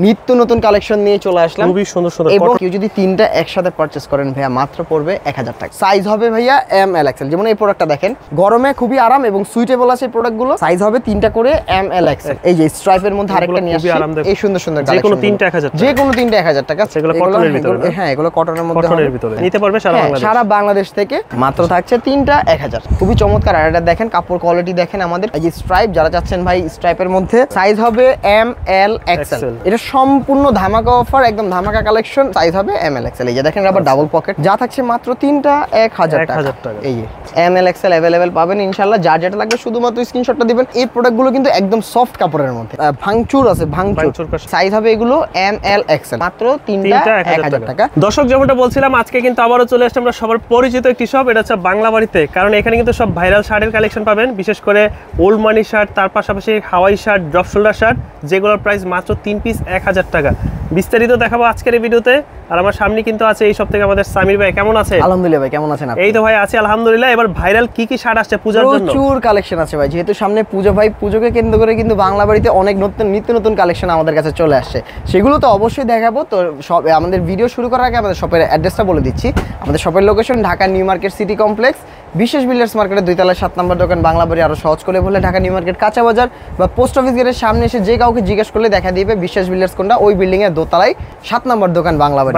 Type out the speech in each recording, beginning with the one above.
নিত্য নতুন কালেকশন নিয়ে চলে আসলাম। খুবই সুন্দর সুন্দর এবং কেউ যদি তিনটা একসাথে পারচেজ করেন ভাইয়া মাত্র পড়বে 1000 টাকা। সাইজ হবে ভাইয়া এম এল এক্সেল। যেমন এই প্রোডাক্টটা দেখেন, গরমে খুবই আরাম এবং সুইটেবল আছে প্রোডাক্টগুলো। সাইজ হবে তিনটা করে এম এল এক্সেল। এই যে স্ট্রাইপের মধ্যে আরেকটা নিয়ে আসছে, এই সুন্দর সুন্দর কালেকশন। যে কোনো তিনটা 1000 টাকা, যে কোনো তিনটা 1000 টাকা। সেগুলো কটনের ভিতরে। হ্যাঁ, এগুলো কটনের মধ্যে কটনের ভিতরে নিতে পারবে সারা বাংলাদেশ। সারা বাংলাদেশ থেকে মাত্র থাকছে তিনটা 1000। খুবই চমৎকার। আর এটা দেখেন, কাপড় কোয়ালিটি দেখেন আমাদের। এই যে স্ট্রাইপ যারা চাচ্ছেন ভাই স্ট্রাইপের মধ্যে, সাইজ হবে এম এল এক্সেল। এটা সম্পূর্ণ ধামাকা অফার, একদম ধামাকা কালেকশন। সাইজ হবে এম এল এক্সেল। এই যে দেখেন আবার ডাবল পকেট, যা থাকছে মাত্র তিনটা 1000 টাকা। এই যে এম এল এক্সেল अवेलेबल পাবেন ইনশাআল্লাহ। যার যেটা লাগবে শুধুমাত্র স্ক্রিনশটটা দিবেন। এই প্রোডাক্টগুলো কিন্তু একদম সফট কাপড়ের মধ্যে, ভাঙচুর আছে, ভাঙচুর। সাইজ হবে এগুলো এম এল এক্সেল, মাত্র তিনটা 1000 টাকা। দর্শক যেমনটা বলছিলাম, আজকে কিন্তু আবারও চলে আসছে আমরা সবার পরিচিত একটি শপ, এটা হচ্ছে বাংলা বাড়িতে। কারণ এখানে কিন্তু সব ভাইরাল শার্টের কালেকশন পাবেন, বিশেষ করে ওল্ড মানি শার্ট, তার পাশাপাশি Hawaii shirt, drop shoulder shirt, যেগুলোর প্রাইস মাত্র 3 পিস 1000 টাকা। বিস্তারিত দেখাবো আজকের এই ভিডিওতে। আর আমার সামনে কিন্তু আছে এই সব থেকে আমাদের সামির ভাই। কেমন আছে? আলহামদুলিল্লাহ ভাই, কেমন আছেন আপনি? এই তো ভাই আছি আলহামদুলিল্লাহ। এবার ভাইরাল কি কি শার্ট আসছে পূজার জন্য? প্রচুর কালেকশন আছে ভাই, যেহেতু সামনে পুজো ভাই, পুজোকে কেন্দ্র করে কিন্তু বাংলা বাড়িতে অনেক নিত্য নতুন কালেকশন আমাদের কাছে চলে আসছে। সেগুলো তো অবশ্যই দেখাবো। তো সব আমাদের ভিডিও শুরু করার আগে আমাদের শপের অ্যাড্রেসটা বলে দিচ্ছি। আমাদের শপের location Dhaka new market city complex, বিশেষ বিল্ডার্স মার্কেটের 2 তলায় 7 নম্বর দোকান। বাংলা বাড়ি আরো সহজ করে বলে ঢাকা নিউ মার্কেট কাঁচা বাজার বা পোস্ট অফিস গেটের সামনে এসে যে কাউকে জিজ্ঞেস করলে দেখা দিবে বিশেষ বিল্ডার্স কোনটা। ওই বিল্ডিং এর 2 তলায় 7 নম্বর দোকান বাংলা বাড়ি।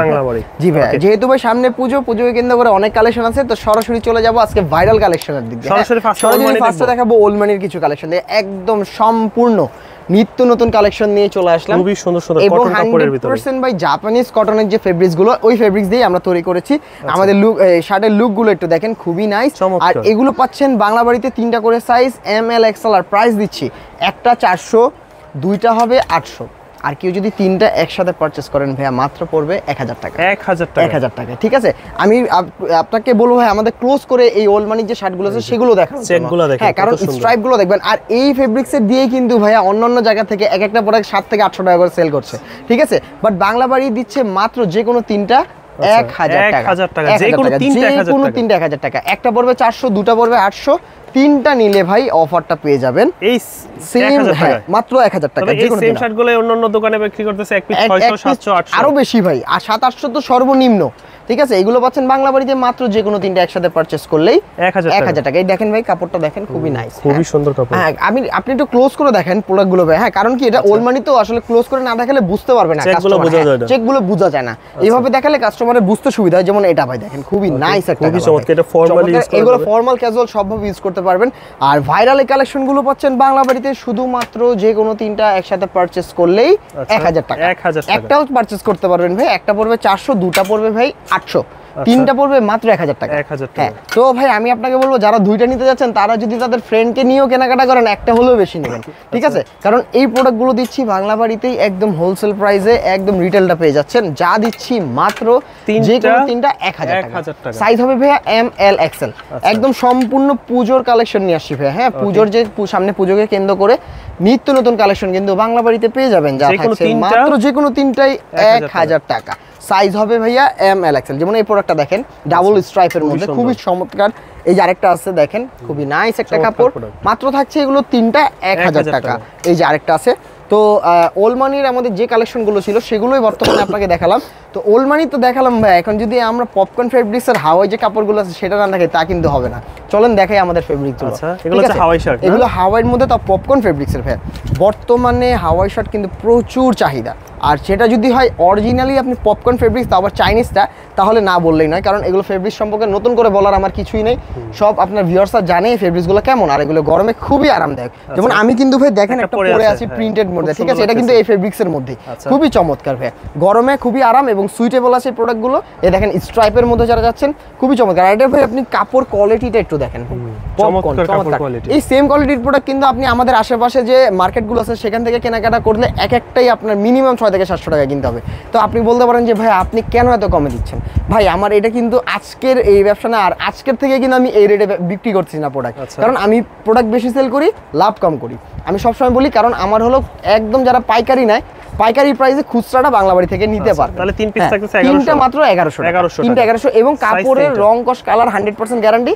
জি ভাই, যেহেতু ভাই সামনে পুজোকে কেন্দ্র করে অনেক কালেকশন আছে, তো সরাসরি চলে যাব আজকে ভাইরাল কালেকশনের দিক দিয়ে। সরাসরি ফার্স্টে দেখাবো ওল্ড মানির কিছু কালেকশন দিয়ে, একদম সম্পূর্ণ নিত্য নতুন কালেকশন নিয়ে চলে আসলাম। খুবই সুন্দর সুন্দর কটন কাপড়ের ভিতরে। 100% ভাই জাপানিজ কটনের যে ফেব্রিক্স গুলো, ওই ফেব্রিক্স দিয়ে আমরা তৈরি করেছি। আমাদের লুক, শার্টের লুক গুলো একটু দেখেন, খুবই নাইস। আর এগুলো পাচ্ছেন বাংলা বাড়িতে তিনটা করে সাইজ এম এল এক্সেল। আর প্রাইস দিচ্ছি একটা 400, দুইটা হবে 800। আর কেউ যদি তিনটা একসাথে পারচেজ করেন ভাইয়া মাত্র পড়বে 1000 টাকা। 1000 টাকা, ঠিক আছে। আমি আপনাকে বলবো ভাই, আমাদের ক্লোজ করে এই ওল্ড মানির যে শার্টগুলো আছে সেগুলো দেখান, হ্যাঁ, কারণ স্ট্রাইপ গুলো দেখবেন। আর এই ফেব্রিক্সের দিয়ে কিন্তু ভাইয়া অন্যান্য জায়গা থেকে এক একটা প্রোডাক্ট 7 থেকে 800 টাকা করে সেল করছে, ঠিক আছে। বাট বাংলা বাড়ি দিচ্ছে মাত্র যে কোনো তিনটা 1000 টাকা। যে কোনো তিনটা 1000 টাকা। একটা পড়বে 400, দুটা পড়বে 800। তিনটা নিলে ভাই অফারটা পেয়ে যাবেন এই সেম, মাত্র 1000 টাকা। এই সেম শার্টগুলো অন্যান্য দোকানে বিক্রি করতেছে 1 পিস 600, 700, 800, আরো বেশি ভাই। আর 700-800 তো সর্বনিম্ন, ঠিক আছে। এগুলো পাচ্ছেন বাংলা বাড়িতে মাত্র যে কোনো তিনটা একসাথে পারচেজ করলেই 1000 টাকা। এই দেখেন ভাই, কাপড়টা দেখেন, খুবই নাইস, খুবই সুন্দর কাপড়। হ্যাঁ, আপনি একটু ক্লোজ করে দেখেন প্রোডাক্টগুলো ভাই। হ্যাঁ, কারণ কি এটা ওল্ড মানি তো আসলে ক্লোজ করে না দেখালে বুঝতে পারবে না কাস্টমার, চেকগুলো বোঝা যায় না। এইভাবে দেখালে কাস্টমারের বুঝতে সুবিধা হয়। যেমন এটা ভাই দেখেন, খুবই নাইস একটা, খুবই চমৎকার। এটা ফর্মালি ইউজ করতে পারবেন, এগুলো ফর্মাল ক্যাজুয়াল সবভাবে ইউজ করতে পারবেন। আর ভাইরাল এই কালেকশনগুলো পাচ্ছেন বাংলা বাড়িতে শুধুমাত্র যে কোনো তিনটা একসাথে পারচেজ করলেই 1000 টাকা। একটাও পারচেজ করতে পারবেন ভাই। একটা পড়বে 400, দুটা পড়বে ভাই 800, তিনটা পড়বে মাত্র 1000 টাকা। হ্যাঁ, তো ভাই আমি আপনাকে বলবো, যারা দুইটা নিতে যাচ্ছেন তারা যদি তাদের ফ্রেন্ডকে নিয়েও কেনাকাটা করেন, একটা হলেও বেশি নেবেন, ঠিক আছে। কারণ এই প্রোডাক্টগুলো দিচ্ছি বাংলা বাড়িতেই একদম হোলসেল প্রাইসে, একদম রিটেলটা পেয়ে যাচ্ছেন। যা দিচ্ছি মাত্র যে কোনো তিনটা 1000 টাকা। সাইজ হবে ভাইয়া এম এল এক্সেল। একদম সম্পূর্ণ পুজোর কালেকশন নিয়ে আসছি ভাইয়া। হ্যাঁ, পুজোর যে সামনে পুজোকে কেন্দ্র করে নিত্য নতুন কালেকশন কিন্তু বাংলা বাড়িতে পেয়ে যাবেন। যা থাকছে মাত্র যে কোনো তিনটাই 1000 টাকা। সাইজ হবে ভাইয়া এম এল এক্সেল। যেমন এই প্রোডাক্টটা দেখেন, ডাবল স্ট্রাইপের মধ্যে, খুবই চমৎকার। এই যে আরেকটা আছে দেখেন, খুবই নাইস একটা কাপড়। মাত্র থাকছে এগুলো তিনটা 1000 টাকা। এই যে আরেকটা আছে। তো ওল্ড মানির আমাদের যে কালেকশনগুলো ছিল সেগুলোই বর্তমানে আপনাকে দেখালাম। তো ওল্ড মানি তো দেখালাম ভাই, এখন যদি আমরা পপকর্ন ফেব্রিক্সের হাওয়াই যে কাপড়গুলো আছে সেটা না দেখাই তা কিন্তু হবে না। চলেন দেখাই আমাদের ফেব্রিকগুলো। এগুলো হচ্ছে হাওয়াই শার্ট, এগুলো হাওয়াইয়ের মধ্যে, তা পপকর্ন ফেব্রিক্সের ভাই। বর্তমানে হাওয়াই শার্ট কিন্তু প্রচুর চাহিদা। আর সেটা যদি হয় অরিজিনালি আপনি পপকর্ন ফেব্রিক্স, তা আবার চাইনিজটা, তাহলে না বললেই নয়। কারণ এগুলো ফেব্রিক্স সম্পর্কে নতুন করে বলার আমার কিছুই নেই। সব আপনার ভিউয়ার্সরা জানে এই ফেব্রিক্সগুলো কেমন, আর এগুলো গরমে খুবই আরামদায়ক। যেমন আমি কিন্তু ভাই দেখেন একটা পরে আছি প্রিন্টেড মধ্যে, ঠিক আছে। এটা কিন্তু এই ফেব্রিক্সের মধ্যে, খুবই চমৎকার ভাই। গরমে খুবই আরাম এবং সুইটেবল আছে প্রোডাক্টগুলো। এই দেখেন স্ট্রাইপের মধ্যে যারা যাচ্ছেন, খুবই চমৎকার। আর এটা ভাই আপনি কাপড় কোয়ালিটিটা একটু দেখেন, এই সেম কোয়ালিটির প্রোডাক্ট কিন্তু আপনি আমাদের আশেপাশে যে মার্কেটগুলো আছে সেখান থেকে কেনাকাটা করলে এক একটাই আপনার মিনিমাম 600 থেকে 700 টাকা কিনতে হবে। তো আপনি বলতে পারেন যে ভাই আপনি কেন এত কমে দিচ্ছেন। ভাই আমার এটা কিন্তু আজকের এই ব্যবসা না, আর আজকের থেকে কিন্তু আমি এই রেটে বিক্রি করছি না প্রোডাক্ট। কারণ আমি প্রোডাক্ট বেশি সেল করি, লাভ কম করি। আমি সবসময় বলি, কারণ আমার হলো একদম যারা পাইকারি নেয়, পাইকারি প্রাইসে খুচরাটা বাংলা বাড়ি থেকে নিতে পারবে। তাহলে 3 পিস থাকতেছে 1100, তিনটা মাত্র 1100, তিনটা 1100। এবং কাপড়ের রং কস কালার 100% গ্যারান্টি,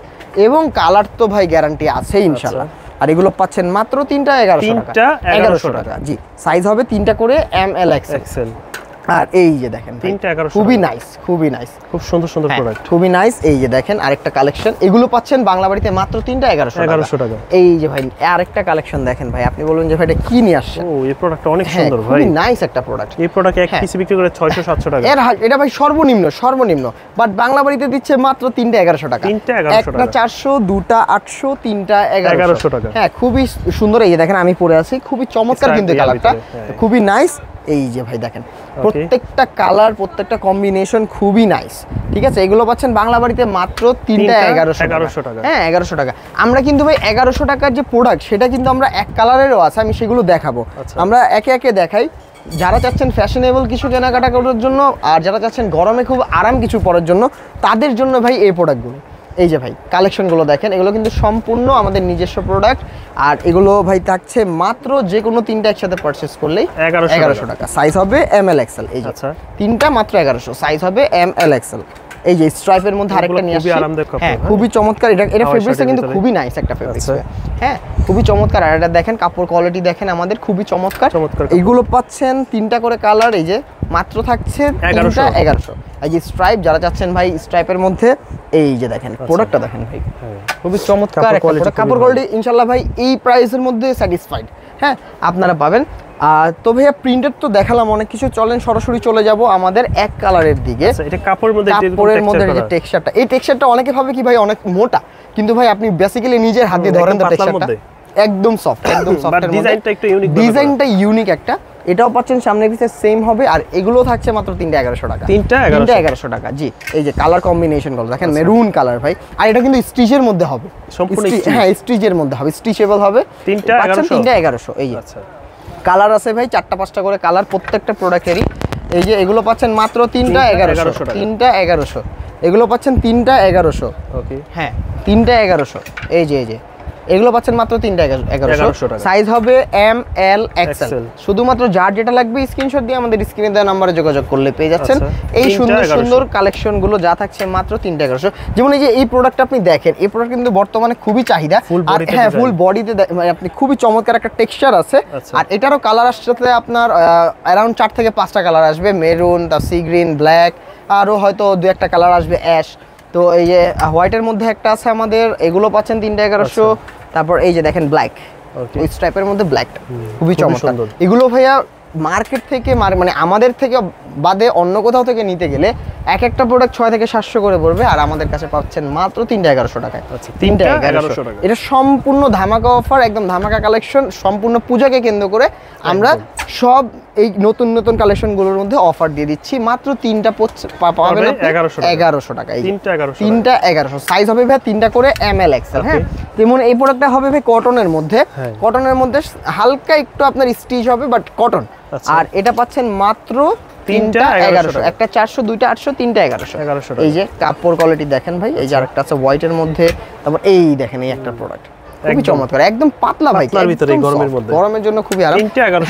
এবং কালার তো ভাই গ্যারান্টি আছে ইনশাআল্লাহ। আর এগুলো পাচ্ছেন মাত্র তিনটা 1100 টাকা। জি, সাইজ হবে তিনটা করে ML XL। আর এই যে দেখেন তিনটা 1100, খুবই নাইস, খুবই নাইস, খুব সুন্দর সুন্দর প্রোডাক্ট, খুবই নাইস। এই যে দেখেন আরেকটা কালেকশন, এগুলো পাচ্ছেন বাংলা বাড়িতে মাত্র তিনটা 1100 টাকা। এই যে ভাই আরেকটা কালেকশন দেখেন ভাই, আপনি বলবেন যে ভাই এটা কি নিয়ে আসছেন। ও এই প্রোডাক্টটা অনেক সুন্দর ভাই, খুবই নাইস একটা প্রোডাক্ট। এই প্রোডাক্ট এক পিস বিক্রি করে 600-700 টাকা। এটা ভাই সর্বনিম্ন, বাট বাংলা বাড়িতে দিচ্ছে মাত্র তিনটা 1100 টাকা। একটা 400, দুটা 800, তিনটা 1100 টাকা। হ্যাঁ, খুবই সুন্দর। এই যে দেখেন আমি পরে আছি, খুবই চমৎকার কিন্তু কালারটা, খুবই নাইস। এই যে ভাই দেখেন প্রত্যেকটা কালার, প্রত্যেকটা কম্বিনেশন খুবই নাইস, ঠিক আছে। এগুলো পাচ্ছেন বাংলা বাড়িতে মাত্র তিনটা 1100 টাকা। হ্যাঁ, 1100 টাকা। আমরা কিন্তু ভাই 1100 টাকার যে প্রোডাক্ট, সেটা কিন্তু আমরা এক কালারেরও আছে, আমি সেগুলো দেখাবো। আমরা একে একে দেখাই। যারা চাচ্ছেন ফ্যাশনেবল কিছু কেনাকাটা করার জন্য, আর যারা চাচ্ছেন গরমে খুব আরাম কিছু পরার জন্য, তাদের জন্য ভাই এই প্রোডাক্টগুলো। এই যে ভাই কালেকশনগুলো দেখেন, এগুলো কিন্তু সম্পূর্ণ আমাদের নিজস্ব প্রোডাক্ট। আর এগুলো ভাই থাকছে মাত্র যে কোনো তিনটা একসাথে পারচেজ করলেই 1100 টাকা। সাইজ হবে ML XL। এই যে তিনটা মাত্র 1100, সাইজ হবে ML XL। এই যে স্ট্রাইপের মধ্যে আরেকটা নিয়ে আসছি, হ্যাঁ খুবই চমৎকার। এটা ফেব্রিক্সটা কিন্তু খুবই নাইস একটা ফেব্রিক্স, হ্যাঁ খুবই চমৎকার। আর এটা দেখেন কাপড় কোয়ালিটি দেখেন আমাদের খুবই চমৎকার। এইগুলো পাচ্ছেন তিনটা করে কালার, এই যে মাত্র থাকছে 1100। এই যে স্ট্রাইপ, যারা চাচ্ছেন ভাই স্ট্রাইপের মধ্যে, এই যে দেখেন প্রোডাক্টটা দেখেন ভাই, খুবই চমৎকার কাপড় কোয়ালিটি। ইনশাআল্লাহ ভাই এই প্রাইসের মধ্যে স্যাটিসফাইড, হ্যাঁ আপনারা পাবেন। তো ভাইয়া প্রিন্টেড তো দেখালাম অনেক কিছু, চলেন সরাসরি চলে যাব আমাদের এক কালারের দিকে। এটা কাপড়ের মধ্যে যে টেক্সচারটা, এই টেক্সচারটা অনেকে ভাবে কি ভাই অনেক মোটা, কিন্তু ভাই আপনি বেসিক্যালি নিজের হাত দিয়ে ধরেন তো টেক্সচারটা একদম সফট, একদম সফট। ডিজাইনটা একটু ইউনিক, ডিজাইনটা ইউনিক একটা। এটাও পাচ্ছেন সামনে পিছে সেম হবে। আর এগুলো থাকছে মাত্র তিনটা 1100 টাকা। তিনটা 1100 টাকা। জি, এই যে কালার কম্বিনেশন গুলো দেখেন, মেরুন কালার ভাই। আর এটা কিন্তু স্টিচের মধ্যে হবে, সম্পূর্ণ হ্যাঁ স্টিচের মধ্যে হবে, স্টিচেবল হবে। তিনটা 1100। এই যে কালার আছে ভাই 4টা-5টা করে কালার প্রত্যেকটা প্রোডাক্টেরই। এই যে এগুলো পাচ্ছেন মাত্র তিনটা 1100। তিনটা 1100। এগুলো পাচ্ছেন তিনটা 1100। ওকে, হ্যাঁ তিনটা 1100। এই যে এগুলো পাচ্ছেন মাত্র তিনটা 1100 টাকা। সাইজ হবে ML XL। শুধুমাত্র যার যেটা লাগবে স্ক্রিনশট দিয়ে আমাদের স্ক্রিনে দেওয়া নম্বরে যোগাযোগ করলে পেয়ে যাচ্ছেন এই সুন্দর সুন্দর কালেকশন গুলো, যা থাকছে মাত্র তিনটা 1100। যেমন এই যে এই প্রোডাক্টটা আপনি দেখেন, এই প্রোডাক্ট কিন্তু বর্তমানে খুবই চাহিদা। আর হ্যাঁ, ফুল বডিতে আপনি খুবই চমৎকার একটা টেক্সচার আছে। আর এটারও কালার আসছে আপনার অ্যারাউন্ড 4 থেকে 5টা কালার আসবে, মেরুন, সি গ্রিন, ব্ল্যাক, আরও হয়তো 2-1টা কালার আসবে অ্যাশ। তো এই যে হোয়াইটের মধ্যে একটা আছে আমাদের, এগুলো পাচ্ছেন তিনটা 1100। তারপর এই যে দেখেন ব্ল্যাক, ওই স্ট্রাইপের মধ্যে ব্ল্যাকটা খুবই চমৎকার। এগুলো ভাইয়া মার্কেট থেকে মানে আমাদের থেকে বাদে অন্য কোথাও থেকে নিতে গেলে এক একটা প্রোডাক্ট 6 থেকে 700 করে পড়বে, আর আমাদের কাছে পাচ্ছেন মাত্র তিনটা 1100 টাকায়। তিনটা 1100 টাকা। এটা সম্পূর্ণ ধামাকা অফার, একদম ধামাকা কালেকশন। সম্পূর্ণ পূজাকে কেন্দ্র করে আমরা সব এই নতুন নতুন কালেকশনগুলোর মধ্যে অফার দিয়ে দিচ্ছি। মাত্র তিনটা পাবেন 1100 টাকা। তিনটা 1100। সাইজ হবে ভাই তিনটা করে ML XL। হ্যাঁ, যেমন এই প্রোডাক্টটা হবে ভাই কটনের মধ্যে, কটনের মধ্যে হালকা একটু আপনার স্টিচ হবে, বাট কটন। আর এটা পাচ্ছেন মাত্র তিনটা 1100। একটা 400, দুইটা 800, তিনটা 1100। এই যে কাপড় কোয়ালিটি দেখেন ভাই, এই যে আরেকটা আছে হোয়াইটের মধ্যে। তারপর এই দেখেন এই একটা প্রোডাক্ট খুবই চমৎকার, একদম পাতলা ভাই, গরমের জন্য খুবই আরাম।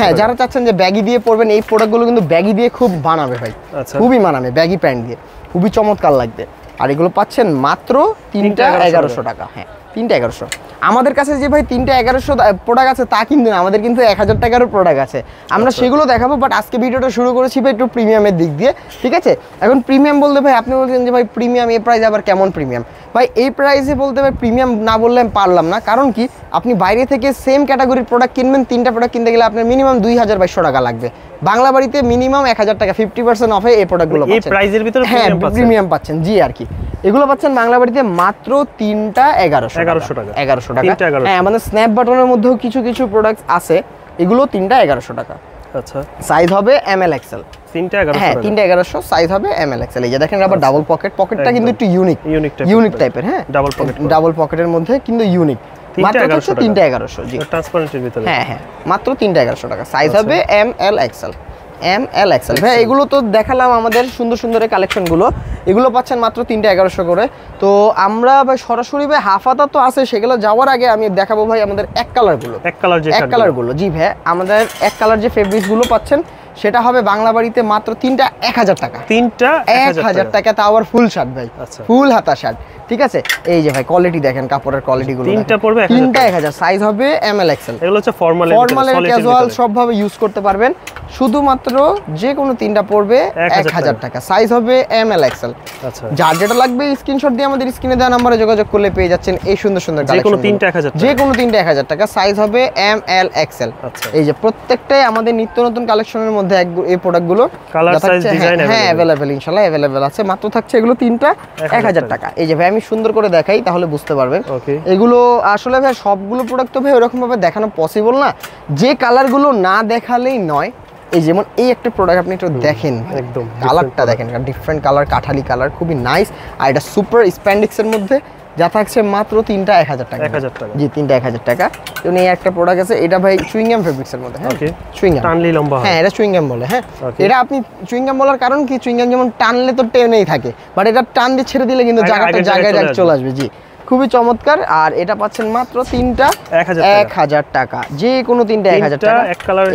হ্যাঁ, যারা চাচ্ছেন যে ব্যাগি দিয়ে পরবেন, এই প্রোডাক্টগুলো কিন্তু ব্যাগি দিয়ে খুব বানাবে ভাই, খুবই মানাবে ব্যাগি প্যান্ট দিয়ে, খুবই চমৎকার লাগবে। আর এগুলো পাচ্ছেন মাত্র তিনটা 1100 টাকা। হ্যাঁ, তিনটা 1100। আমাদের কাছে যে ভাই তিনটা 1100 প্রোডাক্ট আছে তা কিন্তু না, আমাদের কিন্তু 1000 টাকারও প্রোডাক্ট আছে, আমরা সেগুলো দেখাবো। বাট আজকে ভিডিওটা শুরু করেছি ভাই একটু প্রিমিয়ামের দিক দিয়ে, ঠিক আছে। এখন প্রিমিয়াম বলতে ভাই আপনি বলছেন যে ভাই প্রিমিয়াম এই প্রাইস আবার কেমন প্রিমিয়াম? ভাই এই প্রাইসে বলতে ভাই প্রিমিয়াম না বললে আমি পারলাম না, কারণ কি আপনি বাইরে থেকে সেম ক্যাটাগরির প্রোডাক্ট কিনবেন, তিনটা প্রোডাক্ট কিনতে গেলে আপনার মিনিমাম 2200 টাকা লাগবে। বাংলা বাড়িতে মিনিমাম 1000 টাকা 50% অফে এই প্রোডাক্টগুলো পাচ্ছেন, এই প্রাইসের ভিতরে প্রিমিয়াম পাচ্ছেন। জি, আর কি এগুলো পাচ্ছেন বাংলা বাড়িতে মাত্র তিনটা 1100 টাকা। 1100 টাকা। হ্যাঁ, আমাদের স্ন্যাপ বাটনের মধ্যেও কিছু কিছু প্রোডাক্ট আছে, এগুলো তিনটা 1100 টাকা। আচ্ছা, সাইজ হবে ML XL। তিনটা 1100। হ্যাঁ, তিনটা 1100, সাইজ হবে ML XL। এই যে দেখেন আবার ডাবল পকেটটা কিন্তু একটু ইউনিক টাইপের। হ্যাঁ, ডাবল পকেটের মধ্যে কিন্তু ইউনিক। মাত্র 31100। জি, ট্রান্সপারেন্টের ভিতরে। হ্যাঁ, মাত্র 31100 টাকা। সাইজ হবে ML XL। ভাই এগুলো তো দেখালাম আমাদের সুন্দর সুন্দর কালেকশনগুলো, এগুলো পাচ্ছেন মাত্র 31100 করে। তো আমরা ভাই সরাসরি ভাই হাফাতা তো আছে, সেগুলো যাওয়ার আগে আমি দেখাবো ভাই আমাদের এক কালারগুলো। জি ভাই, আমাদের এক কালার যে ফেব্রিক্সগুলো পাচ্ছেন সেটা হবে বাংলা বাড়িতে মাত্র তিনটা 1000 টাকা। তিনটা 1000 টাকা, তা আবার ফুল শার্ট ভাই, ফুল হাতা শার্ট, ঠিক আছে। এই যে ভাই কোয়ালিটি দেখেন, কাপড়ের কোয়ালিটি গুলো তিনটা পড়বে 1000, তিনটা 1000, সাইজ হবে এম এল এক্সেল। এগুলো হচ্ছে ফর্মাল ক্যাজুয়াল সবভাবে ইউজ করতে পারবেন। শুধুমাত্র যে কোনো তিনটা পড়বে 1000 টাকা, সাইজ হবে এম এল এক্সেল। আচ্ছা, যার যেটা লাগবে স্ক্রিনশট দিয়ে আমাদের স্ক্রিনে দেওয়া নম্বরে যোগাযোগ করলে পেয়ে যাচ্ছেন এই সুন্দর সুন্দর কালেকশন। যে কোনো তিনটা 1000 টাকা, সাইজ হবে এম এল এক্সেল। এই যে প্রত্যেকটাই আমাদের নিত্য নতুন কালেকশনের মধ্যে এই প্রোডাক্টগুলো কালার সাইজ ডিজাইন হ্যাঁ अवेलेबल, ইনশাআল্লাহ अवेलेबल আছে। মাত্র থাকছে এগুলো তিনটা 1000 টাকা। এই যে ভাই আমি সুন্দর করে দেখাই তাহলে বুঝতে পারবেন। এগুলো আসলে ভাই সবগুলো প্রোডাক্ট তো ভাই ওরকম ভাবে দেখানো পসিবল না, যে কালারগুলো না দেখালেই নয়। এই যেমন এই একটা প্রোডাক্ট আপনি একটু দেখেন, একদম কালারটা দেখেন, ডিফারেন্ট কালার, কাঠালি কালার, খুবই নাইস। আর এটা সুপার স্প্যান্ডিক্সের মধ্যে, যা থাকছে মাত্র তিনটা 1000 টাকা। 1000 টাকা, জি তিনটা 1000 টাকা। এবং এই একটা প্রোডাক্ট আছে, এটা ভাই চুইংগাম ফেব্রিক্সের মধ্যে। হ্যাঁ চুইংগাম টানলি লম্বা, হ্যাঁ এটা চুইংগাম বলে। হ্যাঁ এটা আপনি চুইংগাম বলার কারণ কি, চুইংগাম যেমন টানলে তো টেনেই থাকে, বাট এটা টান দিয়ে ছেড়ে দিলে কিন্তু জায়গায় চলে আসবে। জি খুবই চমৎকার। আর এটা পাচ্ছেন মাত্র তিনটা 1000 টাকা, যে কোনো তিনটা 1000 টাকা।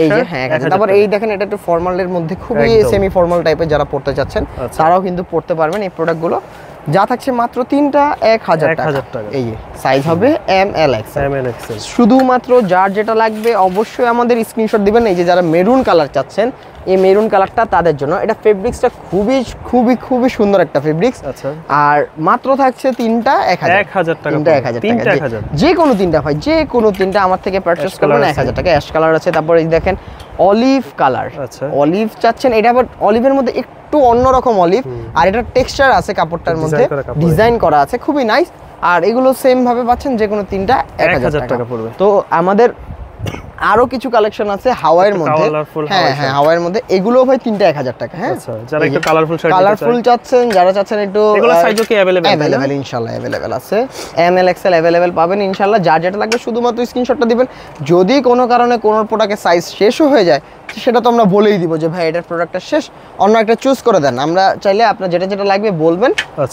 এই যে হ্যাঁ 1000। তারপর এই দেখেন এটা একটু ফর্মালের মধ্যে, খুবই সেমি ফর্মাল টাইপের, যারা পড়তে চাচ্ছেন তারাও কিন্তু পড়তে পারবেন এই প্রোডাক্টগুলো। যা থাকছে মাত্র তিনটা 1000 টাকা। এই যে সাইজ হবে এম এল এক্সেল। শুধুমাত্র যার যেটা লাগবে অবশ্যই আমাদের স্ক্রিনশট দিবেন। এই যে যারা মেরুন কালার চাচ্ছেন, এই মেরুন কালারটা তাদের জন্য। এটা ফেব্রিক্সটা খুবই খুবই খুবই সুন্দর একটা ফেব্রিক্স। আর মাত্র থাকছে তিনটা 1000 টাকা। তিনটা 1000 টাকা, যে কোনো তিনটা ভাই, যে কোনো তিনটা আমার থেকে পারচেজ করবেন 1000 টাকা। অ্যাশ কালার আছে, তারপর এই দেখেন অলিভ কালার, অলিভ চাচ্ছেন, এটা আবার অলিভের মধ্যে একটু অন্যরকম অলিভ, আর এটা টেক্সচার আছে কাপড়টার মধ্যে, ডিজাইন করা আছে, খুবই নাইস। আর এগুলো সেম ভাবে পাচ্ছেন, যে কোনো তিনটা 1000 টাকা পড়বে। তো আমাদের আরো কিছু কালেকশন আছে হাওয়াইয়ের মধ্যে। হ্যাঁ হ্যাঁ হাওয়াইয়ের মধ্যে, এগুলো ভাই তিনটা 1000 টাকা। হ্যাঁ যারা একটু কালারফুল চাচ্ছেন, যারা চাচ্ছেন একটু, এগুলো সাইজও কি अवेलेबल? ইনশাআল্লাহ अवेलेबल আছে, এম এল এক্সেল अवेलेबल পাবেন ইনশাআল্লাহ। যার যেটা লাগবে শুধুমাত্র স্ক্রিনশটটা দিবেন। যদি কোনো কারণে কোনো প্রোডাক্টের সাইজ শেষও হয়ে যায়, সেটা তো আমরা বলেই দিব যে ভাই এটার প্রোডাক্টটা শেষ, অন্য একটা চুজ করে দেন। আমরা চাইলে আপনার যেটা যেটা লাগবে বলবেন,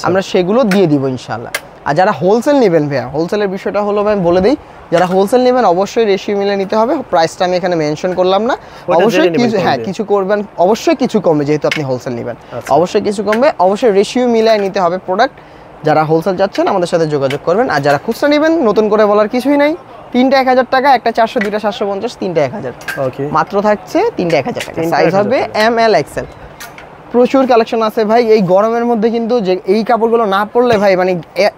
আমরা সেগুলো দিয়ে দিব ইনশাআল্লাহ। আর যারা হোলসেল নেবেন ভাইয়া, হোলসেলের বিষয়টা হলো ভাই বলে দিই, যারা হোলসেল নেবেন অবশ্যই রেশিও মিলে নিতে হবে। প্রাইসটা আমি এখানে মেনশন করলাম না, অবশ্যই কিছু কিছু করবেন, অবশ্যই কিছু কমবে, যেহেতু আপনি হোলসেল নেবেন অবশ্যই কিছু কমবে। অবশ্যই রেশিও মিলাই নিতে হবে প্রোডাক্ট। যারা হোলসেল যাচ্ছেন আমাদের সাথে যোগাযোগ করবেন। আর যারা খুচরা নেবেন, নতুন করে বলার কিছুই নাই, তিনটা 1000 টাকা, একটা 400, দুইটা 750, তিনটা 1000। মাত্র থাকছে তিনটা 1000 টাকা, সাইজ হবে এম এল এক্সেল। প্রচুর কালেকশন আছে ভাই এই গরমের মধ্যে, কিন্তু যে এই কাপড়গুলো না পরলে ভাই মানে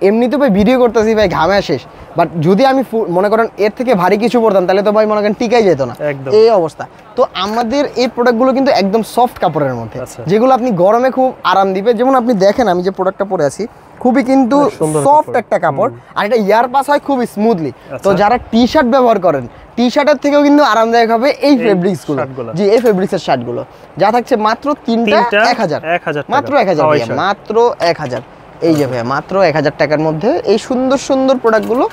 এমনিতে ভাই ভিডিও করতেছি ভাই ঘামে শেষ, বাট যদি আমি মনে করেন এর থেকে ভারী কিছু পরতাম তাহলে তো ভাই মনে করেন টিকাই যেত না, এই অবস্থা। তো আমাদের এই প্রোডাক্টগুলো কিন্তু একদম সফট কাপড়ের মধ্যে, যেগুলো আপনি গরমে খুব আরাম দিবে। যেমন আপনি দেখেন আমি যে প্রোডাক্টটা পরে আছি, খুবই কিন্তু সফট একটা কাপড়, আর এটা ইয়ার পাস হয় খুব স্মুথলি। তো যারা টি শার্ট ব্যবহার করেন, টি শার্টের থেকেও কিন্তু আরামদায়ক হবে এই ফেব্রিক্সগুলো। জি এই ফেব্রিক্সের শার্টগুলো, যা থাকছে মাত্র তিনটা 1000, মাত্র 1000, মাত্র 1000। এই যে ভাইয়া মাত্র 1000 টাকার মধ্যে এই সুন্দর সুন্দর প্রোডাক্টগুলো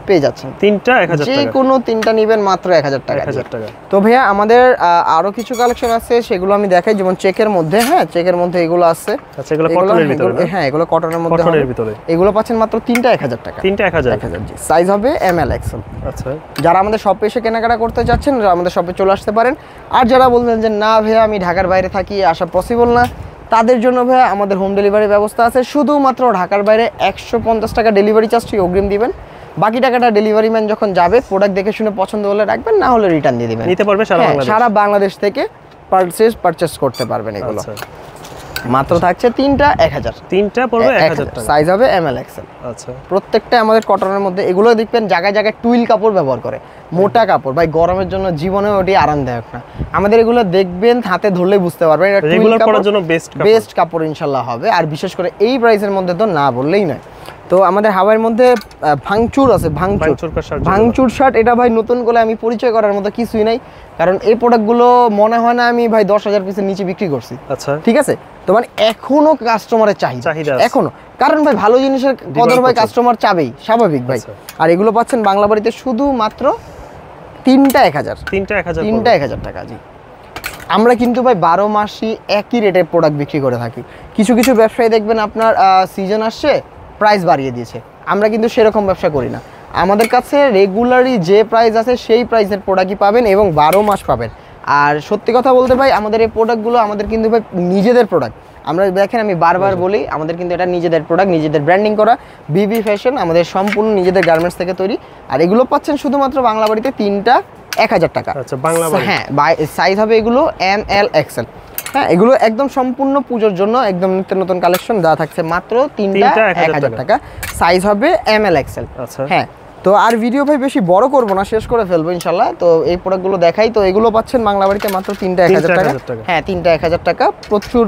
পেয়ে যাচ্ছেন। তিনটা 1000 টাকা, যে কোনো তিনটা নেবেন মাত্র 1000 টাকা। তো ভাইয়া আমাদের আরো কিছু কালেকশন আছে, সেগুলো আমি দেখাই। যেমন চেকের মধ্যে, হ্যাঁ চেকের মধ্যে এগুলো আছে। আচ্ছা এগুলো কটনের ভিতরে? হ্যাঁ এগুলো কটনের মধ্যে, কটনের ভিতরে। এগুলো পাচ্ছেন মাত্র তিনটা 1000 টাকা। তিনটা 1000 জি, সাইজ হবে এম এল এক্সেল। আচ্ছা যারা আমাদের শপে এসে কেনাকাটা করতে যাচ্ছেন, আমাদের শপে চলে আসতে পারেন। আর যারা বলবেন যে না ভাইয়া আমি ঢাকার বাইরে থাকি, আসা পসিবল না, তাদের জন্য ভাইয়া আমাদের হোম ডেলিভারি ব্যবস্থা আছে। শুধুমাত্র ঢাকার বাইরে 150 টাকা ডেলিভারি চার্জটি অগ্রিম দিবেন, বাকি টাকাটা ডেলিভারি ম্যান যখন যাবে প্রোডাক্ট দেখে শুনে পছন্দ হলে রাখবেন, না হলে রিটার্ন দিয়ে দিবেন। নিতে পারবে সারা বাংলাদেশ থেকে পারচেজ করতে পারবেন এগুলো। মাত্র থাকছে তিনটা 1000, তিনটা পড়বে 1000 টাকা, সাইজ হবে এম এল এক্সেল। আচ্ছা প্রত্যেকটা আমাদের কটনের মধ্যে। এগুলো দেখবেন জায়গায় জায়গায় টুইল কাপড় ব্যবহার করে, মোটা কাপড় ভাই, গরমের জন্য জীবনে ওটি আরামদায়ক না। আমাদের এগুলো দেখবেন হাতে ধরলেই বুঝতে পারবেন এটা রেগুলার পরার জন্য বেস্ট কাপড় ইনশাআল্লাহ হবে। আর বিশেষ করে এই প্রাইসের মধ্যে তো না বললেই নয়। তো আমাদের হাওয়াইয়ের মধ্যে ভাঙচুর আছে, ভাঙচুর শার্ট। এটা ভাই নতুন করে আমি পরিচয় করার মতো কিছুই নাই, কারণ এই প্রোডাক্টগুলো মনে হয় না আমি ভাই 10,000 পিসের নিচে বিক্রি করছি। আচ্ছা ঠিক আছে, তো মানে এখনো কাস্টমারের চাহিদা এখনো, কারণ ভাই ভালো জিনিসের কদর ভাই কাস্টমার চাবেই, স্বাভাবিক ভাই। আর এগুলো পাচ্ছেন বাংলা বাড়িতে শুধুমাত্র তিনটা 1000, তিনটা 1000 টাকা। জি আমরা কিন্তু ভাই 12 মাসই একই রেটে প্রোডাক্ট বিক্রি করে থাকি। কিছু কিছু ব্যবসায়ী দেখবেন আপনার সিজন আসছে প্রাইস বাড়িয়ে দিয়েছে, আমরা কিন্তু সেরকম ব্যবসা করি না। আমাদের কাছে রেগুলারই যে প্রাইস আছে সেই প্রাইসের প্রোডাক্টই পাবেন এবং 12 মাস পাবেন। আর সত্যি কথা বলতে ভাই আমাদের এই প্রোডাক্টগুলো আমাদের কিন্তু ভাই নিজেদের প্রোডাক্ট, আমরা দেখেন আমি বারবার বলি আমাদের কিন্তু এটা নিজেদের প্রোডাক্ট, নিজেদের ব্র্যান্ডিং করা, বিবি ফ্যাশন আমাদের সম্পূর্ণ নিজেদের গার্মেন্টস থেকে তৈরি। আর এগুলো পাচ্ছেন শুধুমাত্র বাংলা বাড়িতে, তিনটা 1000 টাকা। আচ্ছা, বাংলা বাড়ি। হ্যাঁ, সাইজ হবে এগুলো ML XL। হ্যাঁ, এগুলো একদম সম্পূর্ণ পুজোর জন্য একদম নিত্য নতুন কালেকশন যা থাকছে, মাত্র তিনটা 1000 টাকা। সাইজ হবে ML XL। আচ্ছা, হ্যাঁ, তো আর ভিডিও ভাই বেশি বড় করবো না, শেষ করে ফেলবো ইনশাল্লাহ। তো এই প্রোডাক্টগুলো দেখাই। তো এগুলো পাচ্ছেন বাংলা বাড়িতে মাত্র তিনটা 1000 টাকা। হ্যাঁ, তিনটা 1000 টাকা।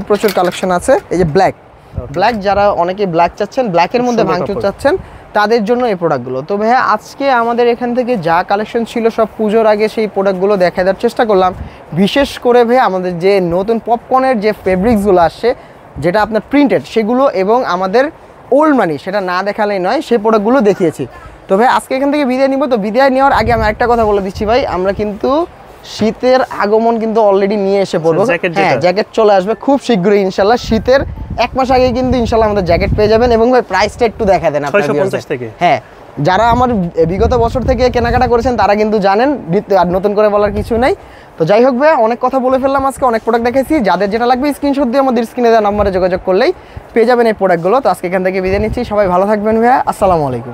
প্রচুর কালেকশন আছে। এই যে ব্ল্যাক, যারা অনেকে ব্ল্যাক চাচ্ছেন, ব্ল্যাকের মধ্যে ভাঙচুর চাচ্ছেন, তাদের জন্য এই প্রোডাক্টগুলো। তো ভাইয়া আজকে আমাদের এখান থেকে যা কালেকশন ছিল সব পুজোর আগে সেই প্রোডাক্টগুলো দেখা দেওয়ার চেষ্টা করলাম। বিশেষ করে ভাইয়া আমাদের যে নতুন পপকর্নের যে ফেব্রিক্সগুলো আসছে, যেটা আপনার প্রিন্টেড, সেগুলো এবং আমাদের ওল্ড মানি, সেটা না দেখালেই নয়, সেই প্রোডাক্টগুলো দেখিয়েছি। তো ভাই আজকে এখান থেকে বিদায় নিব। তো বিদায় নেওয়ার আগে আমি একটা কথা বলে দিচ্ছি ভাই, আমরা কিন্তু শীতের আগমন কিন্তু অলরেডি নিয়ে এসে পড়বো। হ্যাঁ, জ্যাকেট চলে আসবে খুব শীঘ্রই ইনশাল্লাহ। শীতের 1 মাস আগে কিন্তু ইনশাল্লাহ আমাদের জ্যাকেট পেয়ে যাবেন। এবং ভাই প্রাইসটা একটু দেখা দেন আপনারা 650 থেকে। হ্যাঁ, যারা আমার বিগত বছর থেকে কেনাকাটা করেছেন তারা কিন্তু জানেন, আর নতুন করে বলার কিছু নাই। তো যাই হোক ভাই, অনেক কথা বলে ফেললাম আজকে, অনেক প্রোডাক্ট দেখাইছি। যাদের যেটা লাগবে স্ক্রিনশট দিয়ে আমাদের স্ক্রিনে দেওয়া নম্বরে যোগাযোগ করলেই পেয়ে যাবেন এই প্রোডাক্টগুলো। তো আজকে এখান থেকে বিদায় নিচ্ছি। সবাই ভালো থাকবেন ভাইয়া, আসসালামু আলাইকুম।